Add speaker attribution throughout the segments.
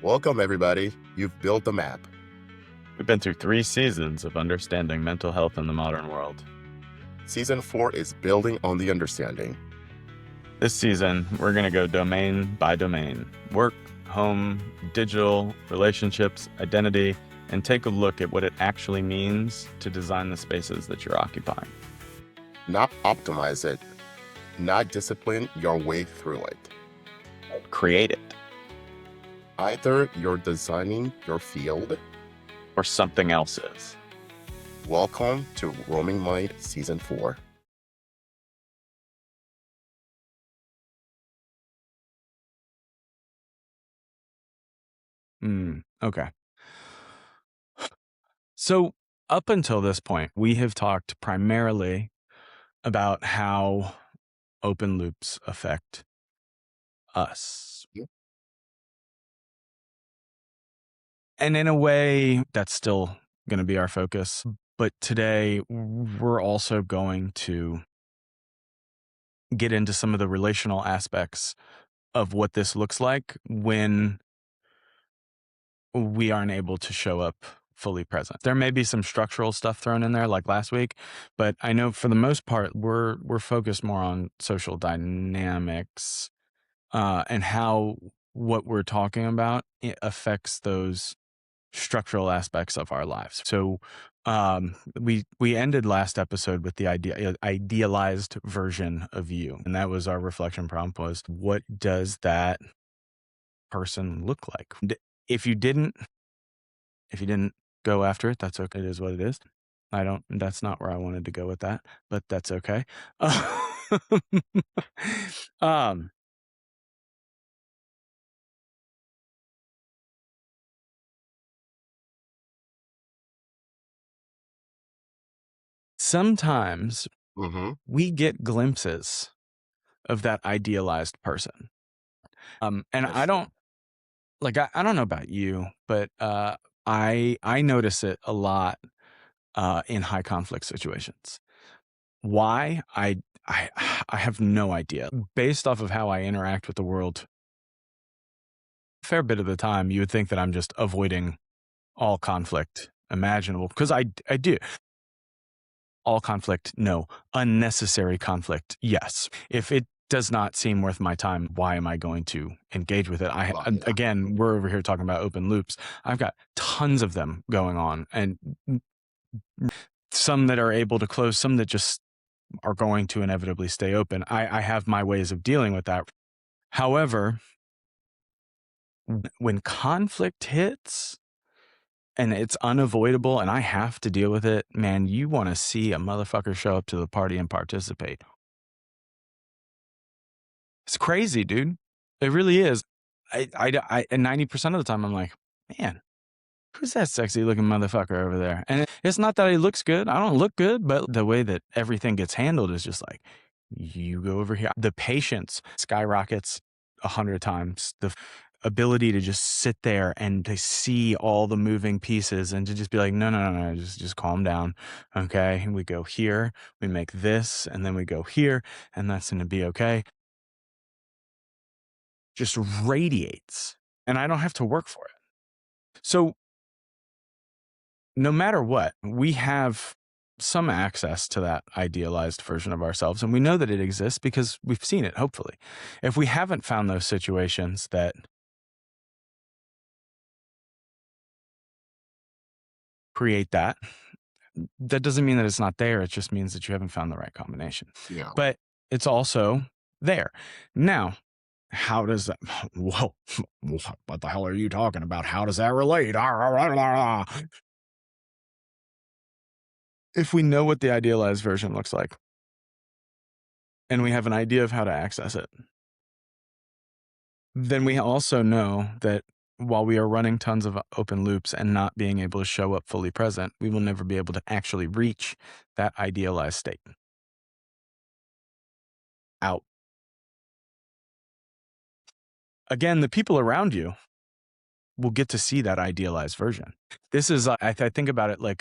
Speaker 1: Welcome, everybody. You've built the map.
Speaker 2: We've been through 3 seasons of understanding mental health in the modern world.
Speaker 1: Season 4 is building on the understanding.
Speaker 2: This season, we're going to go domain by domain: work, home, digital, relationships, identity, and take a look at what it actually means to design the spaces that you're occupying.
Speaker 1: Not optimize it, not discipline your way through it.
Speaker 2: Create it,
Speaker 1: Either you're designing your field.
Speaker 2: or something else is.
Speaker 1: Welcome to Roaming Mind Season 4.
Speaker 3: Okay. So up until this point, we have talked primarily about how open loops affect us.
Speaker 1: Yep.
Speaker 3: And in a way, that's still going to be our focus. But today, we're also going to get into some of the relational aspects of what this looks like when we aren't able to show up fully present. There may be some structural stuff thrown in there like last week, but I know for the most part we're focused more on social dynamics and how what we're talking about affects those structural aspects of our lives. So we ended last episode with the idealized version of you, and that was our reflection prompt: was what does that person look like? If you didn't go after it, that's okay. It is what it is. That's not where I wanted to go with that, but that's okay. um, Sometimes we get glimpses of that idealized person. And
Speaker 1: Yes,
Speaker 3: I don't I don't know about you, but I notice it a lot in high conflict situations. Why? I I have no idea. Based off of how I interact with the world, a fair bit of the time, you would think that I'm just avoiding all conflict imaginable, because I do. All conflict, no. Unnecessary conflict, yes. If it does not seem worth my time, why am I going to engage with it?
Speaker 1: Well, yeah.
Speaker 3: Again, we're over here talking about open loops. I've got tons of them going on, and some that are able to close, some that just are going to inevitably stay open. I have my ways of dealing with that. However, when conflict hits and it's unavoidable and I have to deal with it, man, you want to see a motherfucker show up to the party and participate. It's crazy, dude. It really is. And 90% of the time I'm like, man, who's that sexy looking motherfucker over there? And it's not that he looks good. I don't look good, but the way that everything gets handled is just like, you go over here. The patience skyrockets 100 times. The ability to just sit there and to see all the moving pieces and to just be like, no, just calm down. Okay. We go here, we make this, and then we go here, and that's going to be okay. Just radiates, and I don't have to work for it. So no matter what, we have some access to that idealized version of ourselves, and we know that it exists because we've seen it, hopefully. If we haven't found those situations that create that, that doesn't mean that it's not there. It just means that you haven't found the right combination.
Speaker 1: Yeah.
Speaker 3: But it's also there. Now, how does that, whoa, what the hell are you talking about? How does that relate? If we know what the idealized version looks like and we have an idea of how to access it, then we also know that while we are running tons of open loops and not being able to show up fully present, we will never be able to actually reach that idealized state. Out. Again, the people around you will get to see that idealized version. This is, I think about it like,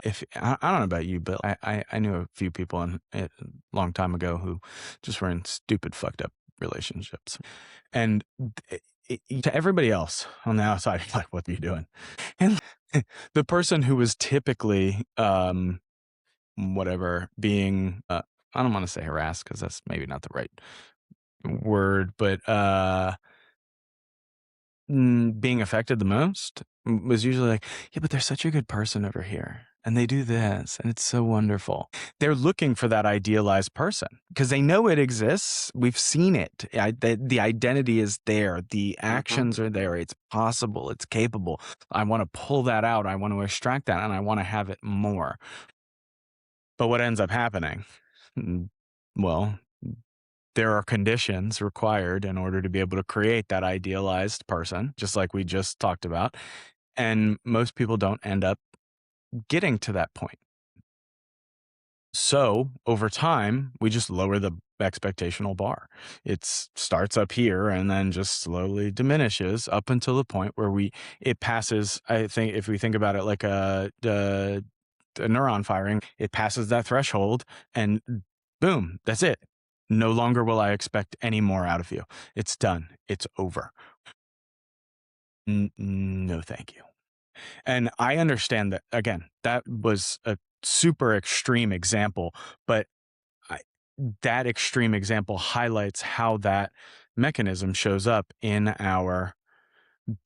Speaker 3: if I don't know about you, but I knew a few people a long time ago who just were in stupid fucked up relationships. And to everybody else on the outside, like, what are you doing? And the person who was typically, whatever, being, I don't want to say harassed because that's maybe not the right word, but being affected the most was usually like, yeah, but they're such a good person over here. And they do this, and it's so wonderful. They're looking for that idealized person because they know it exists. We've seen it. The identity is there. The
Speaker 1: Mhm.
Speaker 3: actions are there. It's possible. It's capable. I want to pull that out. I want to extract that, and I want to have it more. But what ends up happening? Well, there are conditions required in order to be able to create that idealized person, just like we just talked about. And most people don't end up getting to that point. So over time, we just lower the expectational bar. It starts up here and then just slowly diminishes up until the point where it passes. I think if we think about it like a neuron firing, it passes that threshold and boom, that's it. No longer will I expect any more out of you. It's done. It's over. No, thank you. And I understand that, again, that was a super extreme example, but I, that extreme example highlights how that mechanism shows up in our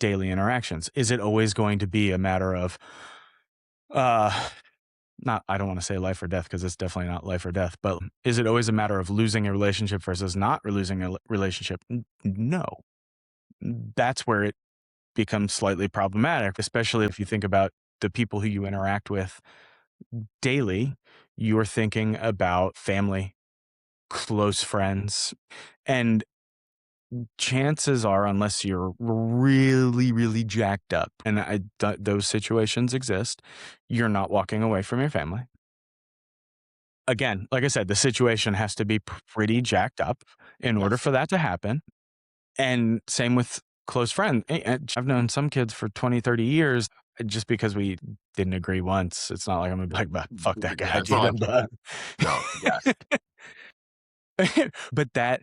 Speaker 3: daily interactions. Is it always going to be a matter of, not, I don't want to say life or death because it's definitely not life or death, but is it always a matter of losing a relationship versus not losing a relationship? No. That's where it becomes slightly problematic, especially if you think about the people who you interact with daily. You're thinking about family, close friends, and chances are, unless you're really, really jacked up, and those situations exist, you're not walking away from your family. Again, like I said, the situation has to be pretty jacked up in order
Speaker 1: Yes.
Speaker 3: for that to happen. And same with close friends. I've known some kids for 20, 30 years. Just because we didn't agree once, it's not like I'm gonna be like, "But fuck that
Speaker 1: Yeah,
Speaker 3: guy,
Speaker 1: it's not
Speaker 3: dude, I'm
Speaker 1: like
Speaker 3: done."
Speaker 1: no, yes.
Speaker 3: But that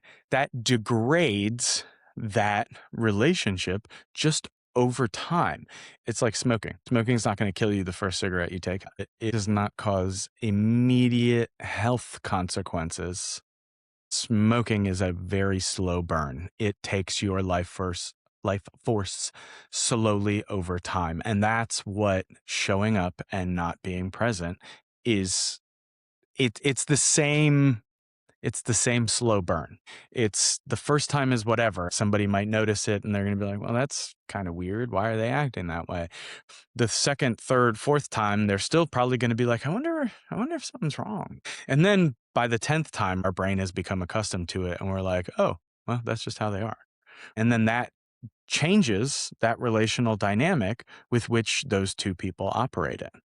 Speaker 3: degrades that relationship just over time. It's like smoking. Smoking is not going to kill you the first cigarette you take. It does not cause immediate health consequences. Smoking is a very slow burn. It takes your life force slowly over time. And that's what showing up and not being present is. It's the same slow burn. It's the first time is whatever. Somebody might notice it and they're going to be like, well, that's kind of weird. Why are they acting that way? The second, third, fourth time, they're still probably going to be like, I wonder if something's wrong. And then by the 10th time, our brain has become accustomed to it. And we're like, oh, well, that's just how they are. And then that changes that relational dynamic with which those two people operate in.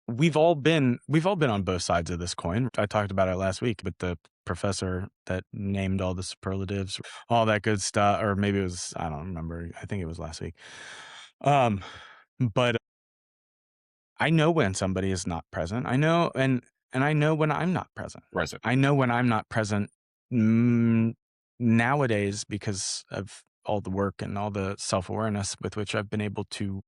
Speaker 3: We've all been on both sides of this coin. I talked about it last week with the professor that named all the superlatives, all that good stuff, or maybe it was, I don't remember. I think it was last week. But I know when somebody is not present. I know, and I know when I'm not present.
Speaker 1: Present.
Speaker 3: I know when I'm not present nowadays because of all the work and all the self-awareness with which I've been able to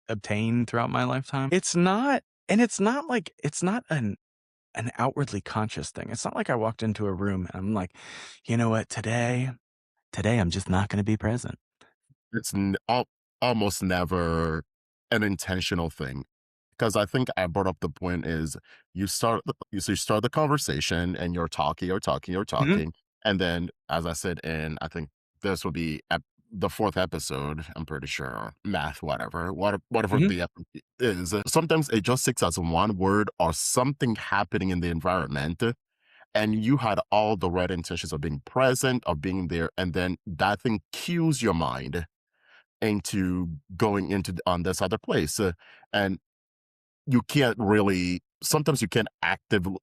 Speaker 3: obtain throughout my lifetime. It's not an outwardly conscious thing. It's not like I walked into a room and I'm like, you know what, today I'm just not going to be present.
Speaker 1: It's almost never an intentional thing. Because I think I brought up the point is you start the conversation and you're talking, you're talking, you're
Speaker 3: Mhm,
Speaker 1: talking, and then as I said, and I think this will be the fourth episode. I'm pretty sure math, whatever
Speaker 3: mhm,
Speaker 1: the is. Sometimes it just sits as one word or something happening in the environment, and you had all the right intentions of being present, of being there, and then that thing cues your mind into going into on this other place, and you can't really sometimes you can't actively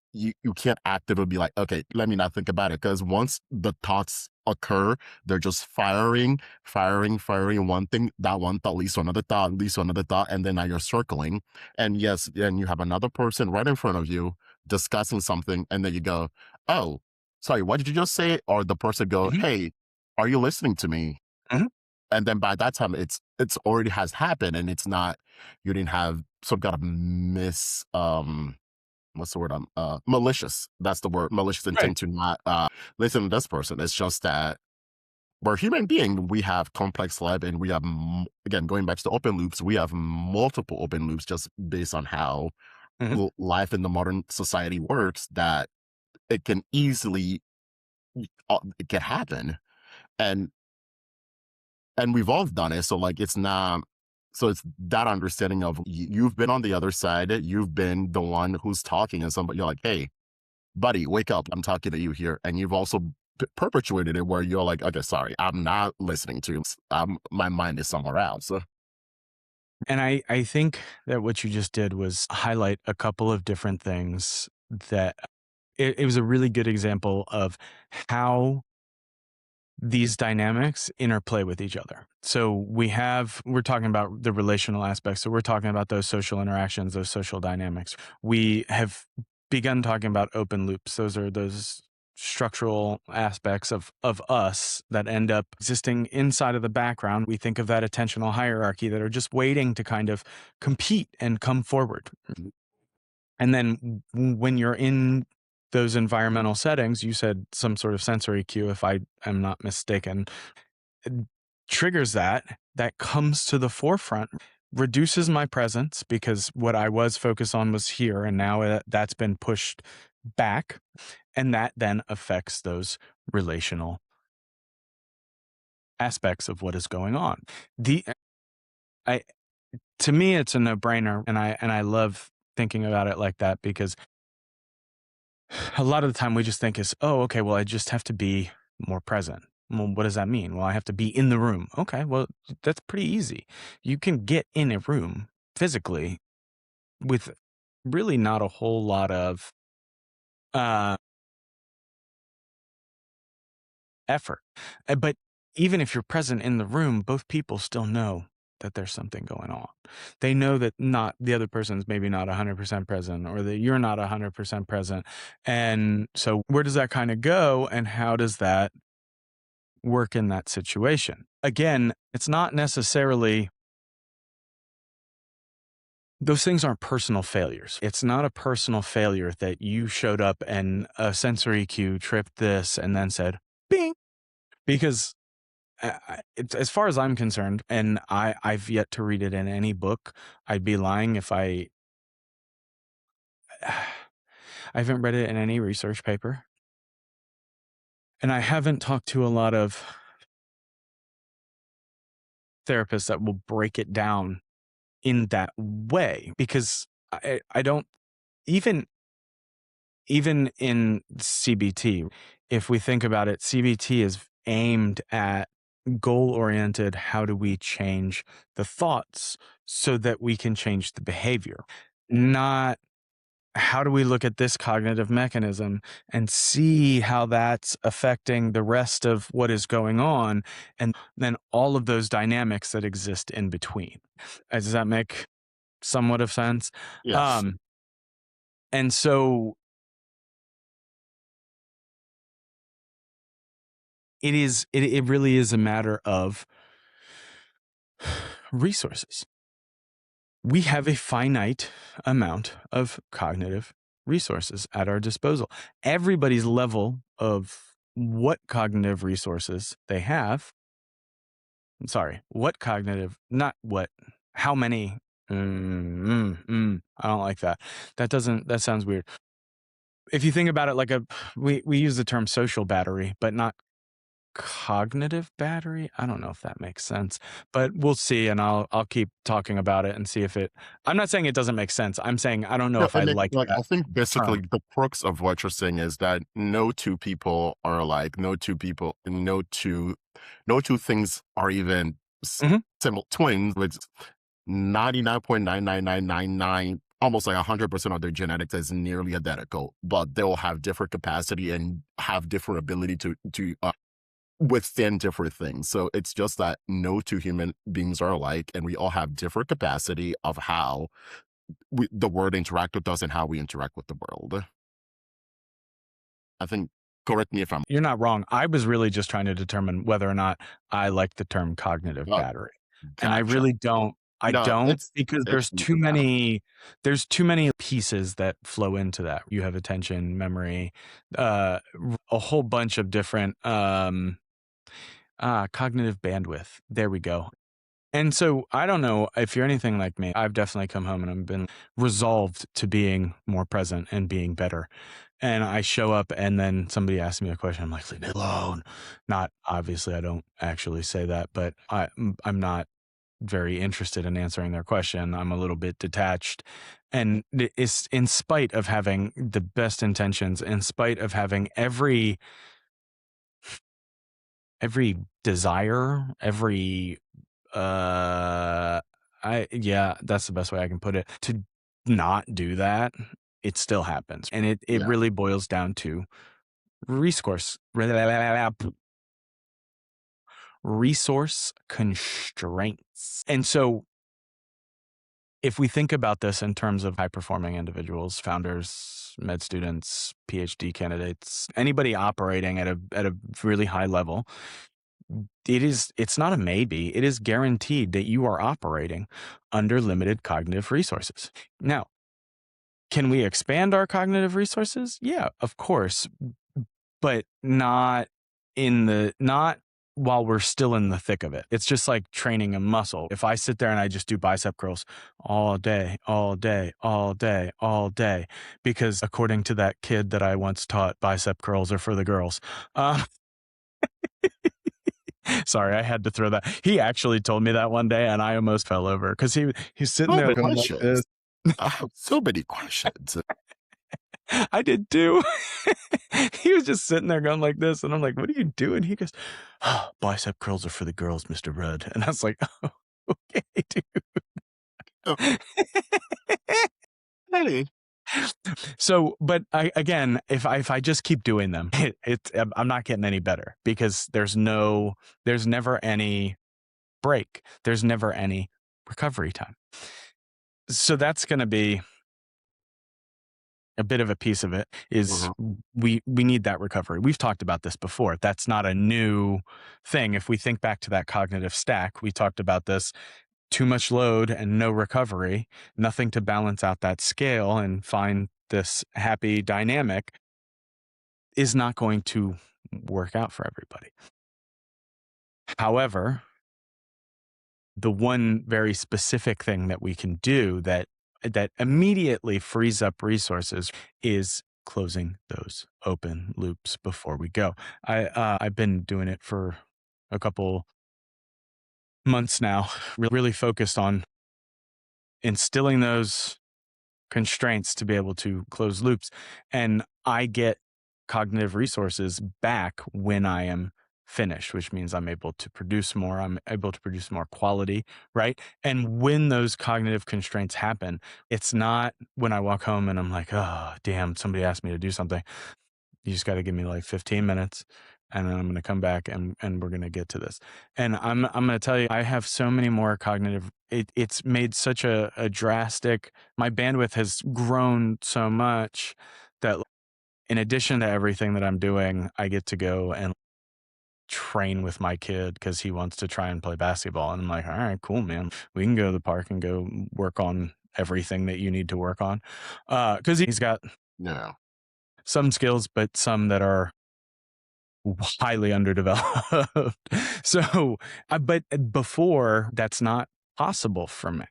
Speaker 1: be like, okay, let me not think about it, because once the thoughts occur, they're just firing one thing, that one thought leads to another thought, leads to another thought, and then now you're circling. And yes, then you have another person right in front of you discussing something, and then you go, oh, sorry, what did you just say? Or the person go,
Speaker 3: Mhm,
Speaker 1: hey, are you listening to me?
Speaker 3: mhm.
Speaker 1: And then by that time it's already has happened, and it's not, you didn't have some kind of what's the word, malicious, that's the word, malicious
Speaker 3: Right.
Speaker 1: intent to not listen to this person. It's just that we're human being, we have complex life, and we have again, going back to the open loops, we have multiple open loops just based on how
Speaker 3: Mhm.
Speaker 1: life in the modern society works, that it can easily it can happen. and and we've all done it. So like, it's not, so it's that understanding of you've been on the other side, you've been the one who's talking, and somebody, you're like, hey buddy, wake up, I'm talking to you here. And you've also perpetuated it where you're like, okay, sorry, I'm not listening to you, my mind is somewhere else.
Speaker 3: And I think that what you just did was highlight a couple of different things that it was a really good example of how these dynamics interplay with each other. So we're talking about the relational aspects. So we're talking about those social interactions, those social dynamics. We have begun talking about open loops. Those are those structural aspects of us that end up existing inside of the background. We think of that attentional hierarchy that are just waiting to kind of compete and come forward. And then when you're in those environmental settings, you said some sort of sensory cue, if I am not mistaken, it triggers that comes to the forefront, reduces my presence because what I was focused on was here, and now that's been pushed back, and that then affects those relational aspects of what is going on. The I To me, it's a no brainer, and I love thinking about it like that because a lot of the time we just think is, oh, okay, well, I just have to be more present. Well, what does that mean? Well, I have to be in the room. Okay, well, that's pretty easy. You can get in a room physically with really not a whole lot of uh, effort. But even if you're present in the room, both people still know that there's something going on. They know that not the other person's maybe not 100% present, or that you're not 100% present. And so where does that kind of go, and how does that work in that situation? Again, it's not necessarily, those things aren't personal failures. It's not a personal failure that you showed up and a sensory cue tripped this and then said, bing, because as far as I'm concerned, and I've yet to read it in any book. I'd be lying if I haven't read it in any research paper. And I haven't talked to a lot of therapists that will break it down in that way, because I don't, even in CBT, if we think about it, CBT is aimed at goal oriented. How do we change the thoughts so that we can change the behavior? Not how do we look at this cognitive mechanism and see how that's affecting the rest of what is going on, and then all of those dynamics that exist in between. Does that make somewhat of sense?
Speaker 1: Yes.
Speaker 3: Um, and so it really is a matter of resources. We have a finite amount of cognitive resources at our disposal. Everybody's level of what cognitive resources they have. I'm sorry, what cognitive, not what, how many. I don't like that. That sounds weird. If you think about it like we use the term social battery, but not cognitive battery. I don't know if that makes sense, but we'll see. And I'll keep talking about it and see if I'm not saying it doesn't make sense. I'm saying I don't know
Speaker 1: No,
Speaker 3: if I like
Speaker 1: like,
Speaker 3: that
Speaker 1: I think basically
Speaker 3: term.
Speaker 1: the crux of what you're saying is that no two people are alike. No two things are even
Speaker 3: Mhm.
Speaker 1: twins, with 99.99999 almost like 100% of their genetics is nearly identical, but they'll have different capacity and have different ability to within different things. So it's just that no two human beings are alike, and we all have different capacity of how the world interact with us and how we interact with the world. I think, correct me if I'm
Speaker 3: You're not wrong. I was really just trying to determine whether or not I like the term cognitive
Speaker 1: wrong.
Speaker 3: battery. And I
Speaker 1: Gotcha.
Speaker 3: really don't. I
Speaker 1: No,
Speaker 3: don't because
Speaker 1: it's yeah.
Speaker 3: there's too many pieces that flow into that. You have attention, memory, a whole bunch of different cognitive bandwidth. There we go. And so I don't know if you're anything like me. I've definitely come home and I've been resolved to being more present and being better. And I show up and then somebody asks me a question. I'm like, leave me alone. Not obviously, I don't actually say that, but I'm not very interested in answering their question. I'm a little bit detached. And it's in spite of having the best intentions, in spite of having every desire, every yeah, that's the best way I can put it. To not do that, it still happens. And it
Speaker 1: Yeah.
Speaker 3: really boils down to resource resource constraints. And so if we think about this in terms of high performing individuals, founders, med students, PhD candidates, anybody operating at a really high level, it's not a maybe, it is guaranteed that you are operating under limited cognitive resources. Now, can we expand our cognitive resources? Yeah, of course, but not while we're still in the thick of it. It's just like training a muscle. If I sit there and I just do bicep curls all day, all day, all day, all day, because according to that kid that I once taught, bicep curls are for the girls. Uh, Sorry, I had to throw that. He actually told me that one day, and I almost fell over because he's sitting
Speaker 1: So
Speaker 3: there
Speaker 1: many
Speaker 3: going like
Speaker 1: questions.
Speaker 3: this.
Speaker 1: I have so many questions.
Speaker 3: I did too. He was just sitting there going like this, and I'm like, "What are you doing?" He goes, oh, "Bicep curls are for the girls, Mr. Rudd." And I was like, "Oh, okay,
Speaker 1: Oh,
Speaker 3: dude."
Speaker 1: hey.
Speaker 3: So, but again, if I just keep doing them, I'm not getting any better because there's never any break. There's never any recovery time. So that's going to be a bit of a piece of it is
Speaker 1: Mhm.
Speaker 3: we need that recovery. We've talked about this before. That's not a new thing. If we think back to that cognitive stack, we talked about this: too much load and no recovery, nothing to balance out that scale and find this happy dynamic is not going to work out for everybody. However, the one very specific thing that we can do that immediately frees up resources is closing those open loops before we go. I've been doing it for a couple months now, really focused on instilling those constraints to be able to close loops. And I get cognitive resources back when I am finished, which means I'm able to produce more. I'm able to produce more quality, right? And when those cognitive constraints happen, it's not when I walk home and I'm like, oh, damn, somebody asked me to do something. You just got to give me like 15 minutes and then I'm going to come back and we're going to get to this. And I'm going to tell you, I have so many more cognitive, it's made such a drastic, my bandwidth has grown so much that in addition to everything that I'm doing, I get to go and train with my kid because he wants to try and play basketball. And I'm like, all right, cool, man. We can go to the park and go work on everything that you need to work on. Because he's got
Speaker 1: Yeah.
Speaker 3: some skills, but some that are highly underdeveloped. So, but before that's not possible for me.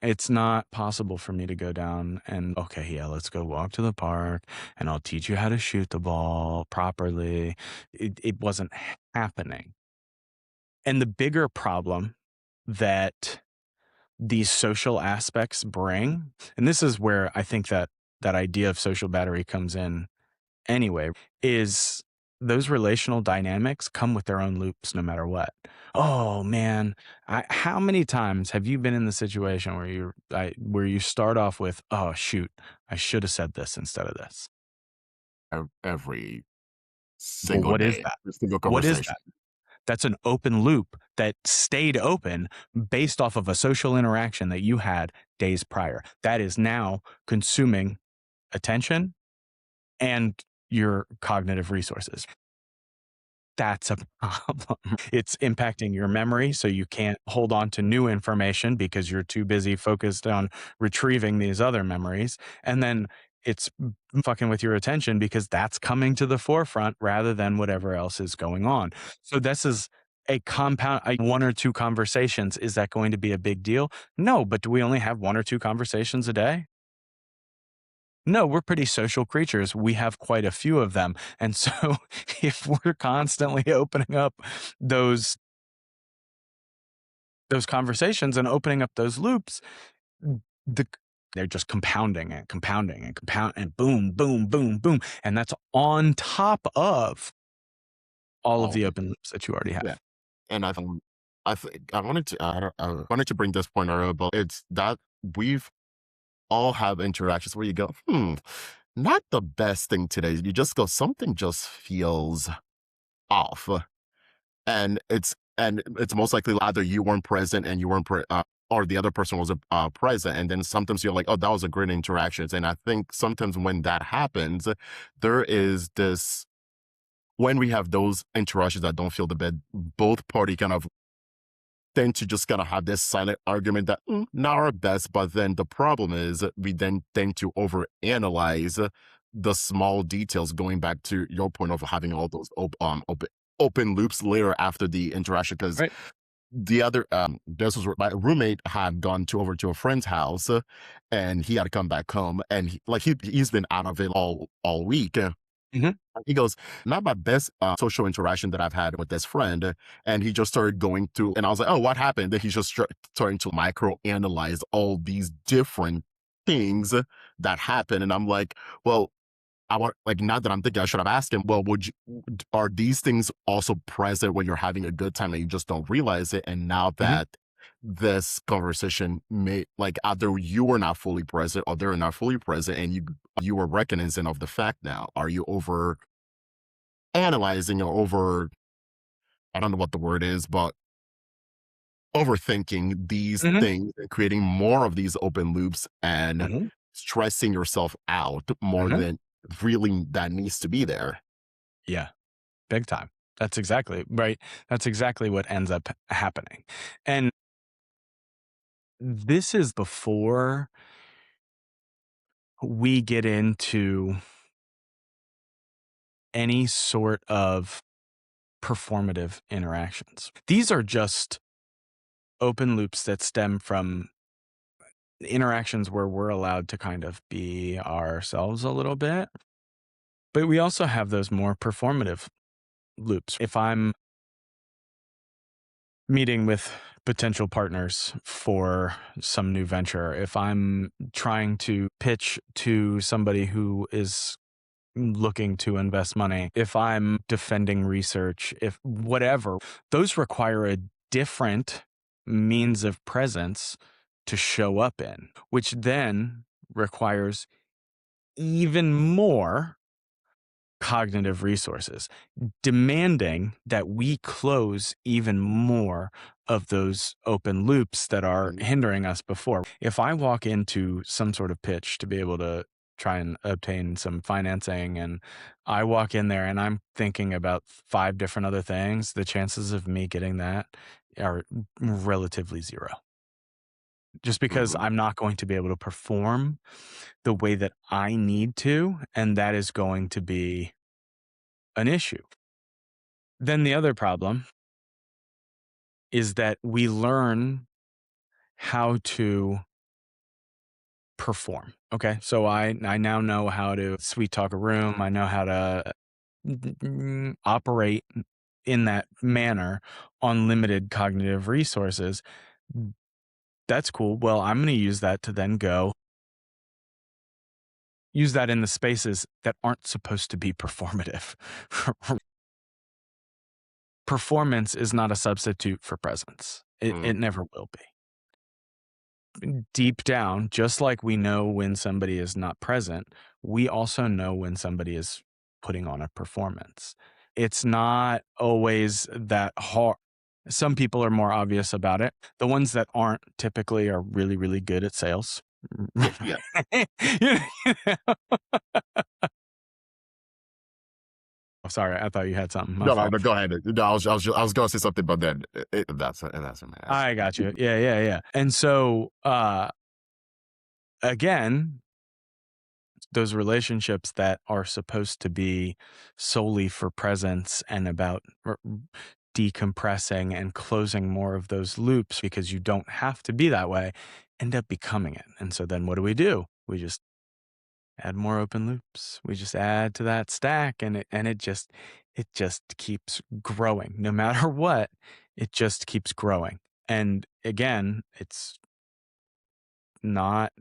Speaker 3: It's not possible for me to go down and, okay, yeah, let's go walk to the park and I'll teach you how to shoot the ball properly. It wasn't happening. And the bigger problem that these social aspects bring, and this is where I think that idea of social battery comes in anyway, is those relational dynamics come with their own loops no matter what. Oh man, how many times have you been in the situation where where you start off with, "Oh shoot, I should have said this instead of this."
Speaker 1: Every
Speaker 3: Well,
Speaker 1: single
Speaker 3: what is
Speaker 1: day,
Speaker 3: that?
Speaker 1: every single
Speaker 3: What is
Speaker 1: conversation.
Speaker 3: that? That's an open loop that stayed open based off of a social interaction that you had days prior. That is now consuming attention and your cognitive resources. That's a problem. It's impacting your memory, so you can't hold on to new information because you're too busy focused on retrieving these other memories. And then it's fucking with your attention because that's coming to the forefront rather than whatever else is going on. So this is a compound, one or two conversations. Is that going to be a big deal? No, but do we only have one or two conversations a day? No, we're pretty social creatures. We have quite a few of them. And so if we're constantly opening up those those conversations and opening up those loops, the they're just compounding and compounding and compound and boom, boom, boom, boom. And that's on top of all of
Speaker 1: All
Speaker 3: the
Speaker 1: the
Speaker 3: open loops that you already
Speaker 1: Yeah,
Speaker 3: have.
Speaker 1: and I think I wanted to bring this point earlier, but it's that we've all have interactions where you go, not the best thing today. You just go, something just feels off, and it's most likely either you weren't present and you weren't or the other person was present, and then sometimes you're like, oh, that was a great interaction. And I think sometimes when that happens, there is this when we have those interactions that don't feel the bed, both party kind of tend to just kind of have this silent argument that not our best. But then the problem is we then tend to overanalyze the small details, going back to your point of having all those open loops later after the interaction. Because
Speaker 3: Right.
Speaker 1: the other this was my roommate had gone to over to a friend's house, and he had to come back home, and he's been out of it all week.
Speaker 3: Mhm.
Speaker 1: He goes, not my best social interaction that I've had with this friend. And he just started going through, and I was like, oh, what happened? Then he's just starting to micro analyze all these different things that happen. And I'm like, well, I want, like, now that I'm thinking, I should have asked him, well, are these things also present when you're having a good time and you just don't realize it? And now
Speaker 3: Mhm.
Speaker 1: that this conversation may, like, either you were not fully present or they're not fully present, and you were recognizant of the fact now. Are you over analyzing or over, I don't know what the word is, but overthinking these
Speaker 3: Mhm.
Speaker 1: things and creating more of these open loops and
Speaker 3: Mhm.
Speaker 1: stressing yourself out more
Speaker 3: Mhm.
Speaker 1: than really that needs to be there?
Speaker 3: Yeah, big time. That's exactly right. That's exactly what ends up happening. And this is before we get into any sort of performative interactions. These are just open loops that stem from interactions where we're allowed to kind of be ourselves a little bit. But we also have those more performative loops. If I'm meeting with potential partners for some new venture, if I'm trying to pitch to somebody who is looking to invest money, if I'm defending research, if whatever, those require a different means of presence to show up in, which then requires even more cognitive resources, demanding that we close even more of those open loops that are
Speaker 1: Mhm.
Speaker 3: hindering us before. If I walk into some sort of pitch to be able to try and obtain some financing and I walk in there and I'm thinking about 5 different other things, the chances of me getting that are relatively zero. Just because
Speaker 1: Mhm.
Speaker 3: I'm not going to be able to perform the way that I need to, and that is going to be an issue. Then the other problem is that we learn how to perform. Okay. So I now know how to sweet talk a room. I know how to operate in that manner on limited cognitive resources. That's cool. Well, I'm going to use that to then go use that in the spaces that aren't supposed to be performative. performance is not a substitute for presence. It
Speaker 1: Mm.
Speaker 3: never will be. Deep down, just like we know when somebody is not present, we also know when somebody is putting on a performance. It's not always that hard. Some people are more obvious about it. The ones that aren't typically are really, really good at sales.
Speaker 1: Yeah.
Speaker 3: You know? Oh, sorry, I thought you had something. My
Speaker 1: No, no,
Speaker 3: fault.
Speaker 1: no, go ahead. No, I was going to say something, but then that's a man.
Speaker 3: I got you. Yeah, yeah, yeah. And so, again, those relationships that are supposed to be solely for presence and about decompressing and closing more of those loops because you don't have to be that way end up becoming it. And so then what do? We just add more open loops. We just add to that stack and it just keeps growing. No matter what, it just keeps growing. And again, it's not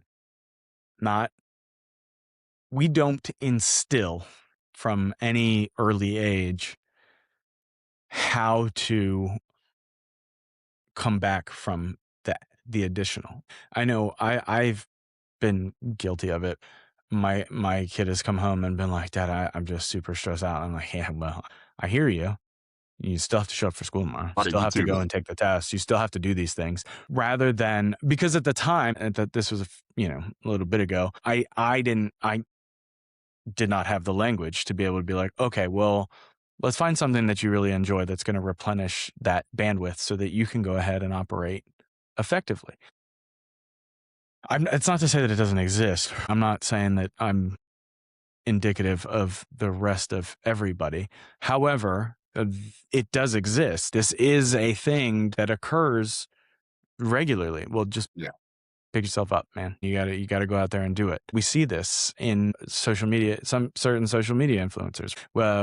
Speaker 3: not we don't instill from any early age how to come back from the additional. I know I've been guilty of it. My kid has come home and been like, Dad, I'm just super stressed out. I'm like, yeah, well, I hear you. You still have to show up for school tomorrow.
Speaker 1: How did
Speaker 3: Still
Speaker 1: you
Speaker 3: have to
Speaker 1: too?
Speaker 3: go and take the test. You still have to do these things rather than because at the time and that this was a little bit ago, I did not have the language to be able to be like, okay, well, let's find something that you really enjoy that's going to replenish that bandwidth so that you can go ahead and operate effectively. It's not to say that it doesn't exist. I'm not saying that I'm indicative of the rest of everybody. However, it does exist. This is a thing that occurs regularly. Well, just
Speaker 1: Yeah.
Speaker 3: pick yourself up, man. You gotta go out there and do it. We see this in social media, some certain social media influencers.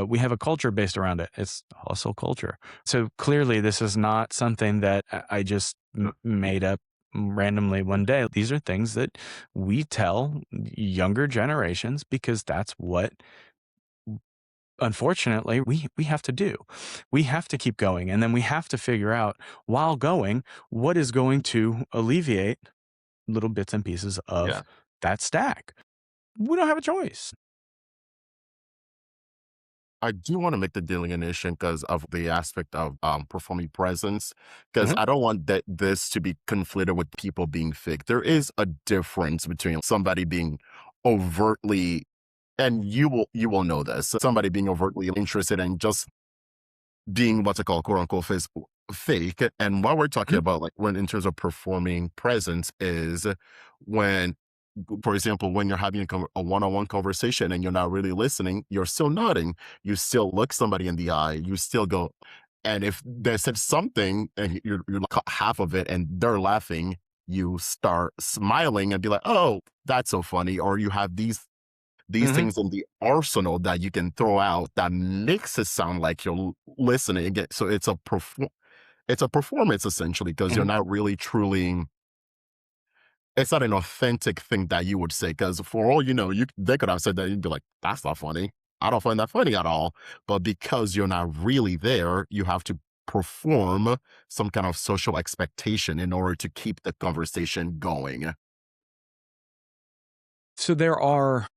Speaker 3: We have a culture based around it. It's hustle culture. So clearly this is not something that I just made up randomly one day. These are things that we tell younger generations because that's what unfortunately we have to do. We have to keep going and then we have to figure out while going what is going to alleviate little bits and pieces
Speaker 1: Yeah.
Speaker 3: of that stack. We don't have a choice.
Speaker 1: I do want to make the delineation because of the aspect of performing presence, because
Speaker 3: Mhm.
Speaker 1: I don't want this to be conflated with people being fake. There is a difference between somebody being overtly, and you will know this, somebody being overtly interested and just being what's it called, quote unquote, fake. And what we're talking
Speaker 3: Mhm.
Speaker 1: about, like when in terms of performing presence, is when, for example, when you're having a one-on-one conversation and you're not really listening, you're still nodding. You still look somebody in the eye. You still go, and if they said something and you're like half of it and they're laughing, you start smiling and be like, "Oh, that's so funny." Or you have these
Speaker 3: Mhm.
Speaker 1: things in the arsenal that you can throw out that makes it sound like you're listening again. So it's a performance essentially because you're
Speaker 3: Mhm.
Speaker 1: not really truly. It's not an authentic thing that you would say because for all you know, they could have said that you'd be like, "That's not funny. I don't find that funny at all." But because you're not really there, you have to perform some kind of social expectation in order to keep the conversation going.
Speaker 3: So there are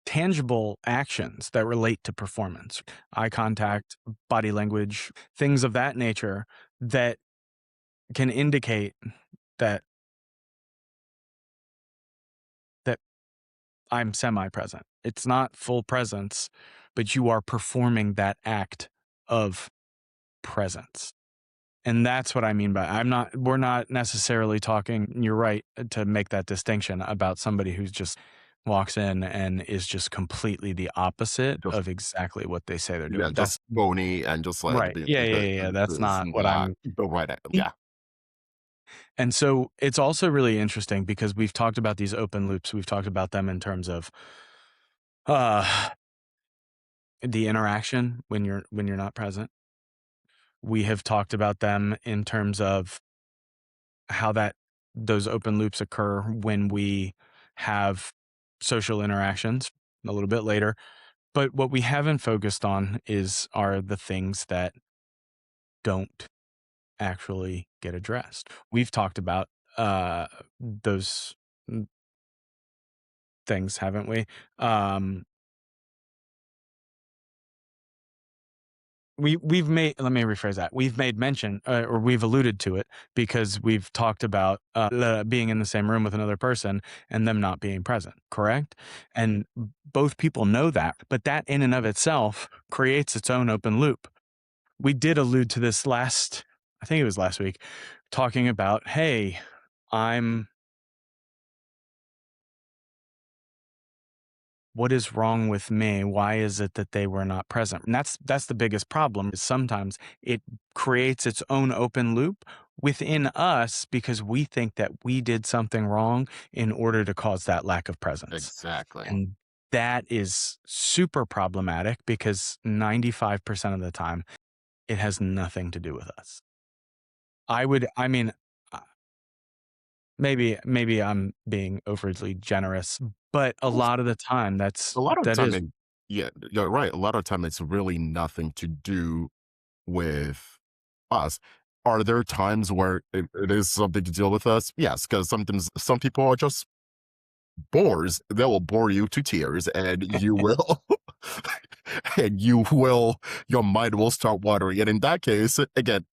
Speaker 3: tangible actions that relate to performance, eye contact, body language, things of that nature that can indicate that that I'm semi-present. It's not full presence, but you are performing that act of presence. And that's what I mean by we're not necessarily talking, you're right to make that distinction about somebody who's just walks in and is just completely the opposite
Speaker 1: Just
Speaker 3: of exactly what they say they're
Speaker 1: yeah,
Speaker 3: doing. That's
Speaker 1: just phony and just like
Speaker 3: right. Yeah, yeah, yeah, yeah. That's
Speaker 1: this
Speaker 3: not
Speaker 1: and
Speaker 3: what
Speaker 1: that.
Speaker 3: I'm
Speaker 1: The right, yeah,
Speaker 3: and so it's also really interesting because we've talked about these open loops. We've talked about them in terms of uh the interaction when you're not present. We have talked about them in terms of how that those open loops occur when we have social interactions a little bit later. But what we haven't focused on are the things that don't actually get addressed. We've talked about those things, haven't we? Um, we've made let me rephrase that. We've made mention, or we've alluded to it because we've talked about being in the same room with another person and them not being present, correct? And both people know that, but that in and of itself creates its own open loop. We did allude to this I think it was last week, talking about, hey, I'm what is wrong with me? Why is it that they were not present? And that's the biggest problem is sometimes it creates its own open loop within us because we think that we did something wrong in order to cause that lack of presence.
Speaker 1: Exactly.
Speaker 3: And that is super problematic because 95% of the time it has nothing to do with us. I mean, uh, maybe I'm being overly generous, but a lot of the time
Speaker 1: A lot of
Speaker 3: that
Speaker 1: time,
Speaker 3: is
Speaker 1: yeah, you're right. A lot of time, it's really nothing to do with us. Are there times where it is something to deal with us? Yes, because sometimes some people are just bores. They will bore you to tears, and you will, and your mind will start watering. And in that case, again,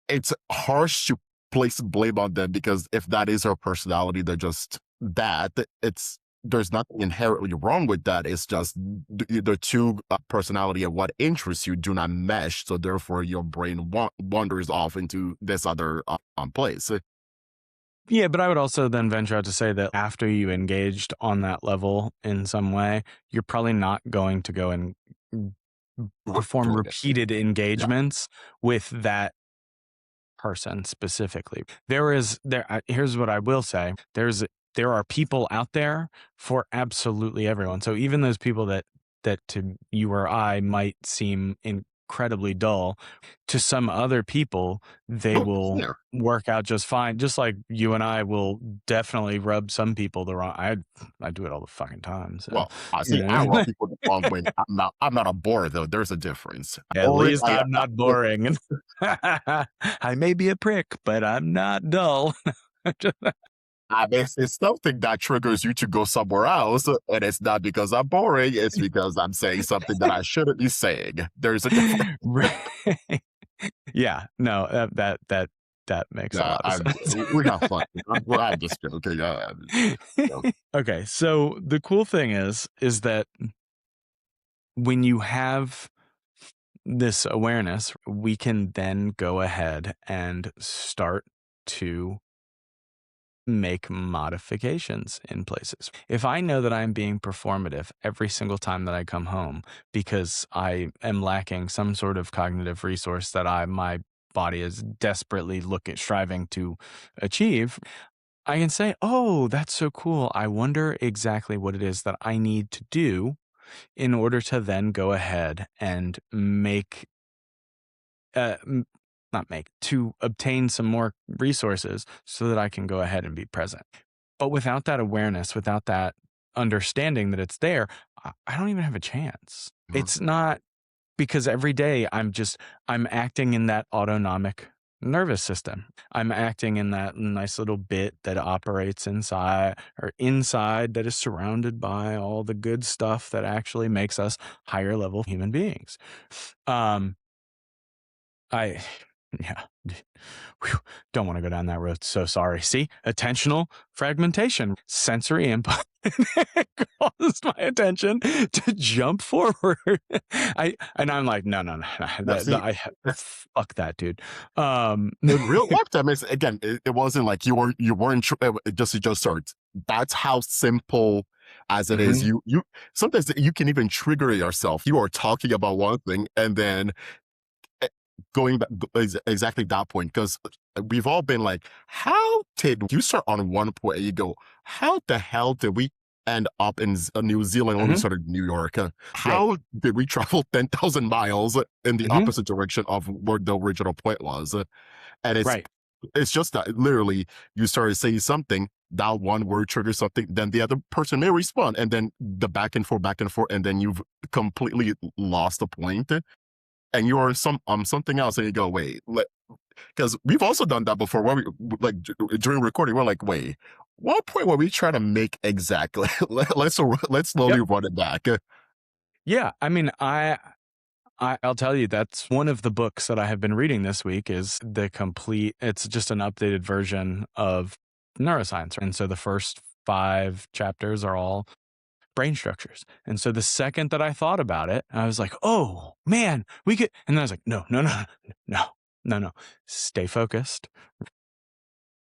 Speaker 1: it's harsh to place blame on them because if that is her personality, they're just that. It's there's nothing inherently wrong with that. It's just the two personality and what interests you do not mesh, so therefore your brain wanders off into this other place.
Speaker 3: Yeah, but I would also then venture out to say that after you engaged on that level in some way, you're probably not going to go and perform
Speaker 1: Repeat it.
Speaker 3: repeated
Speaker 1: Yeah,
Speaker 3: engagements with that person specifically. Here's what I will say. There are people out there for absolutely everyone. So even those people that to you or I might seem incredibly dull, to some other people they
Speaker 1: oh,
Speaker 3: will
Speaker 1: clear.
Speaker 3: work out just fine. Just like you and I will definitely rub some people the wrong. I do it all the fucking time. So
Speaker 1: Well, I
Speaker 3: you
Speaker 1: see. I
Speaker 3: know.
Speaker 1: rub people the wrong way. I'm not a bore though. There's a difference.
Speaker 3: At
Speaker 1: Boring.
Speaker 3: least I'm not boring. I may be a prick, but I'm not dull.
Speaker 1: I mean, it's something that triggers you to go somewhere else, and it's not because I'm boring. It's because I'm saying something that I shouldn't be saying. There's a difference.
Speaker 3: Right. Yeah, no, that makes a
Speaker 1: Yeah,
Speaker 3: lot of sense.
Speaker 1: we have fun. I'm just joking. Joking.
Speaker 3: Okay, so the cool thing is that when you have this awareness, we can then go ahead and start to make modifications in places. If I know that I'm being performative every single time that I come home because I am lacking some sort of cognitive resource that my body is desperately striving to achieve, I can say, "Oh, that's so cool. I wonder exactly what it is that I need to do in order to then go ahead and make not make, to obtain some more resources so that I can go ahead and be present." But without that awareness, without that understanding that it's there, I don't even have a chance.
Speaker 1: Mhm.
Speaker 3: It's not because every day I'm acting in that autonomic nervous system. I'm acting in that nice little bit that operates inside that is surrounded by all the good stuff that actually makes us higher level human beings. Um, I, yeah, whew, don't want to go down that road. So sorry. See, attentional fragmentation, sensory input caused my attention to jump forward. I'm like, no.
Speaker 1: Now, see,
Speaker 3: Fuck that, dude.
Speaker 1: in real lifetime, it's again, it wasn't like you weren't it just starts. That's how simple as it is.
Speaker 3: Mhm,
Speaker 1: You sometimes you can even trigger yourself. You are talking about one thing, and then eh, going back exactly that point because we've all been like, how did you start on one point and you go, how the hell did we end up in New Zealand when we
Speaker 3: mhm,
Speaker 1: started New York?
Speaker 3: right,
Speaker 1: How did we travel 10,000 miles in the
Speaker 3: mhm,
Speaker 1: opposite direction of where the original point was? And
Speaker 3: right.
Speaker 1: it's just that literally you started saying something that one word triggers something, then the other person may respond, and then the back and forth, and then you've completely lost the point, and you're some something else, and you go, wait, because we've also done that before, where we like during recording, we're like, wait, what point were we trying to make exactly? Let's slowly
Speaker 3: Yep.
Speaker 1: run it back.
Speaker 3: Yeah. I mean, I'll tell you, that's one of the books that I have been reading this week is it's just an updated version of neuroscience. And so the first 5 chapters are all brain structures. And so the second that I thought about it, I was like, oh man, we could. And then I was like, no, no, no, no, no, no. Stay focused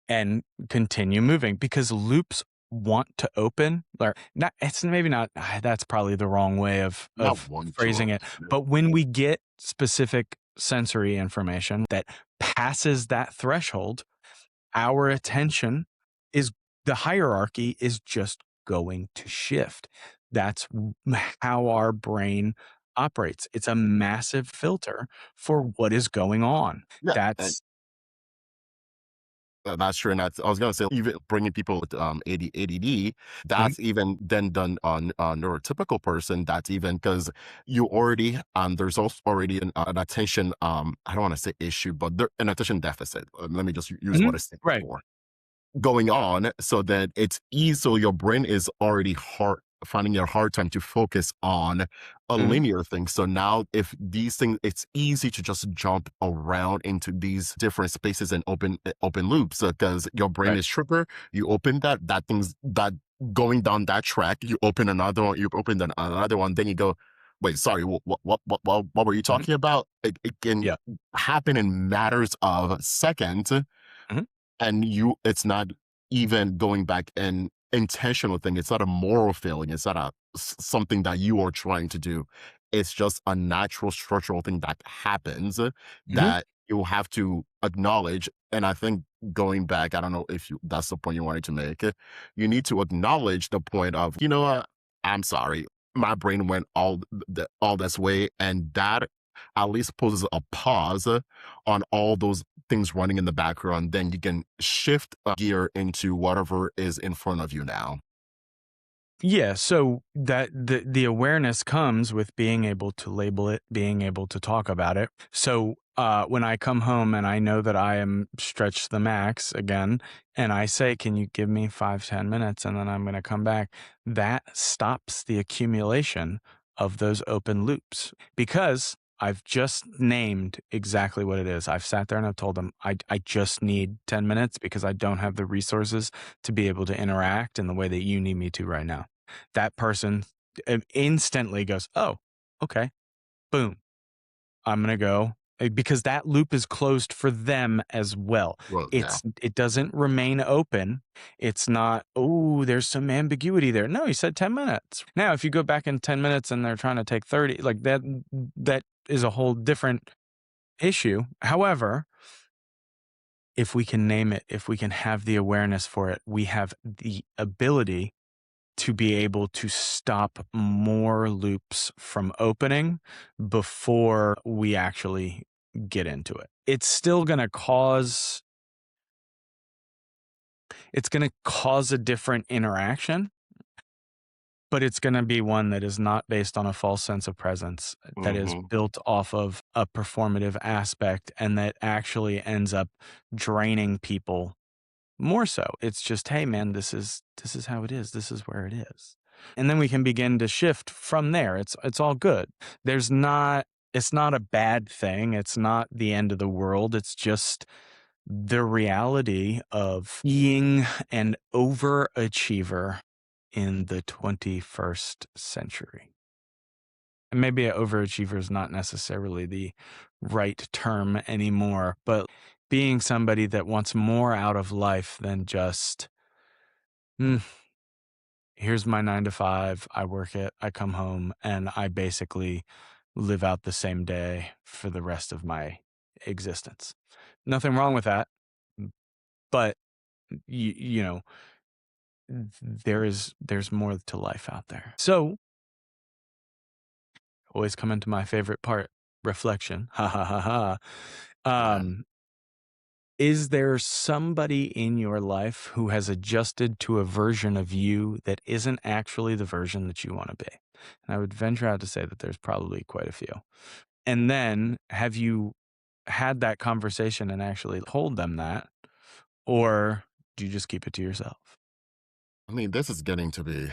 Speaker 3: and continue moving because loops want to open or not. It's maybe not, that's probably the wrong way of
Speaker 1: Not one
Speaker 3: phrasing
Speaker 1: to
Speaker 3: it. But when we get specific sensory information that passes that threshold, our attention is the hierarchy is just going to shift. That's how our brain operates. It's a massive filter for what is going on.
Speaker 1: yeah.
Speaker 3: That's
Speaker 1: That's true. And I was going to say, even bringing people with ADD,
Speaker 3: Mhm,
Speaker 1: that's even then done on a neurotypical person. That's even because you already, there's also already an attention, I don't want to say issue, but an attention deficit. Let me just use
Speaker 3: mhm,
Speaker 1: what I said
Speaker 3: right.
Speaker 1: before going on, so that it's easy. So your brain is already finding it a hard time to focus on a
Speaker 3: Mhm,
Speaker 1: linear thing. So now if these things, it's easy to just jump around into these different spaces and open loops, because your brain
Speaker 3: right.
Speaker 1: is trigger. You open that thing's that going down that track, you open another one, you open another one, then you go, wait, sorry, what were you
Speaker 3: Mhm,
Speaker 1: talking about? It can
Speaker 3: yeah.
Speaker 1: happen in matters of seconds,
Speaker 3: Mhm,
Speaker 1: and it's not even going back an intentional thing. It's not a moral failing. It's not something that you are trying to do. It's just a natural structural thing that happens,
Speaker 3: mhm.
Speaker 1: that you have to acknowledge. And I think going back, I don't know if that's the point you wanted to make, you need to acknowledge the point of, you know what, I'm sorry, my brain went all this way, and that at least poses a pause on all those things running in the background. Then you can shift a gear into whatever is in front of you now.
Speaker 3: Yeah, so that the awareness comes with being able to label it, being able to talk about it. So when I come home and I know that I am stretched to the max again, and I say, "Can you give me 5, 10 minutes?" and then I'm going to come back, that stops the accumulation of those open loops because I've just named exactly what it is. I've sat there and I've told them I just need 10 minutes because I don't have the resources to be able to interact in the way that you need me to right now. That person instantly goes, "Oh, okay, boom, I'm gonna go," because that loop is closed for them as well.
Speaker 1: Well, yeah.
Speaker 3: It doesn't remain open. It's not, "Oh, there's some ambiguity there." No, he said 10 minutes. Now, if you go back in 10 minutes and they're trying to take 30, like that is a whole different issue. However, if we can name it, if we can have the awareness for it, we have the ability to be able to stop more loops from opening before we actually get into it. It's going to cause a different interaction, but it's going to be one that is not based on a false sense of presence, that is
Speaker 1: Hmm.
Speaker 3: built off of a performative aspect and that actually ends up draining people more so. It's just, "Hey man, this is how it is. This is where it is." And then we can begin to shift from there. It's all good. It's not a bad thing. It's not the end of the world. It's just the reality of being an overachiever in the 21st century. And maybe an overachiever is not necessarily the right term anymore, but being somebody that wants more out of life than just, "Mm, here's my 9 to 5, I work it, I come home, and I basically live out the same day for the rest of my existence." Nothing wrong with that, but you know, there's more to life out there. So always come into my favorite part, reflection. Ha ha ha ha.
Speaker 1: Yeah.
Speaker 3: Um, Is there somebody in your life who has adjusted to a version of you that isn't actually the version that you want to be? And I would venture out to say that there's probably quite a few. And then have you had that conversation and actually told them that? Or do you just keep it to yourself?
Speaker 1: I mean, this is getting to be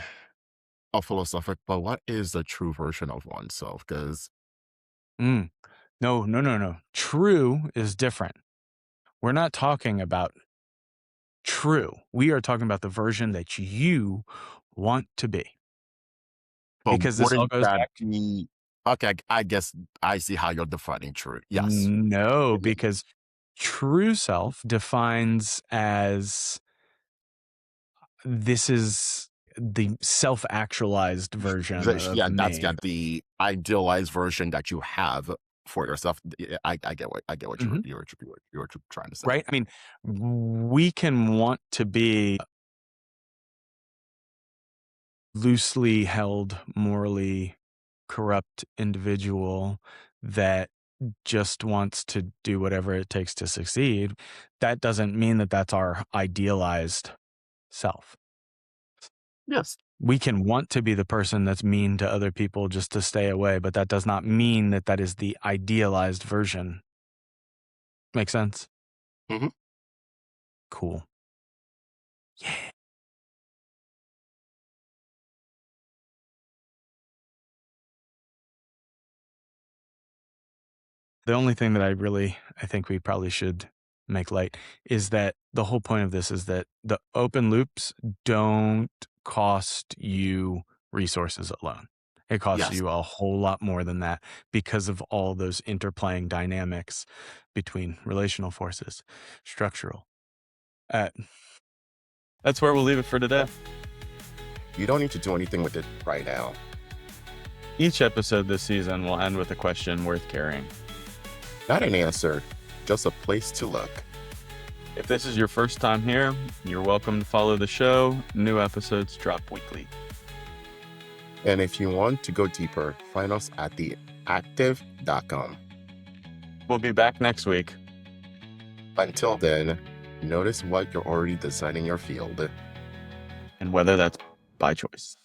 Speaker 1: a philosophic, but what is the true version of oneself? Because
Speaker 3: Mm. No, no, no, no. True is different. We're not talking about true. We are talking about the version that you want to be.
Speaker 1: but
Speaker 3: Because this all
Speaker 1: wouldn't
Speaker 3: goes
Speaker 1: that
Speaker 3: back to
Speaker 1: be okay? I guess I see how you're defining true. Yes.
Speaker 3: no,
Speaker 1: Yeah.
Speaker 3: because true self defines as this is the self-actualized version of
Speaker 1: Yeah, that's
Speaker 3: me.
Speaker 1: the idealized version that you have for yourself. I get what
Speaker 3: Mhm.
Speaker 1: you were trying to say.
Speaker 3: Right? I mean, we can want to be loosely held, morally corrupt individual that just wants to do whatever it takes to succeed. That doesn't mean that that's our idealized self.
Speaker 1: Yes.
Speaker 3: We can want to be the person that's mean to other people just to stay away, but that does not mean that that is the idealized version. Make sense?
Speaker 1: Hmm.
Speaker 3: Cool. Yeah. The only thing that I think we probably should make light is that the whole point of this is that the open loops don't cost you resources alone. It costs
Speaker 1: Yes.
Speaker 3: you a whole lot more than that because of all those interplaying dynamics between relational forces, structural. Uh,
Speaker 2: That's where we'll leave it for today.
Speaker 1: You don't need to do anything with it right now.
Speaker 2: Each episode this season will end with a question worth carrying.
Speaker 1: Not an answer, just a place to look.
Speaker 2: If this is your first time here, you're welcome to follow the show. New episodes drop weekly.
Speaker 1: And if you want to go deeper, find us at theactive.com.
Speaker 2: We'll be back next week.
Speaker 1: Until then, notice what you're already designing your field.
Speaker 2: And whether that's by choice.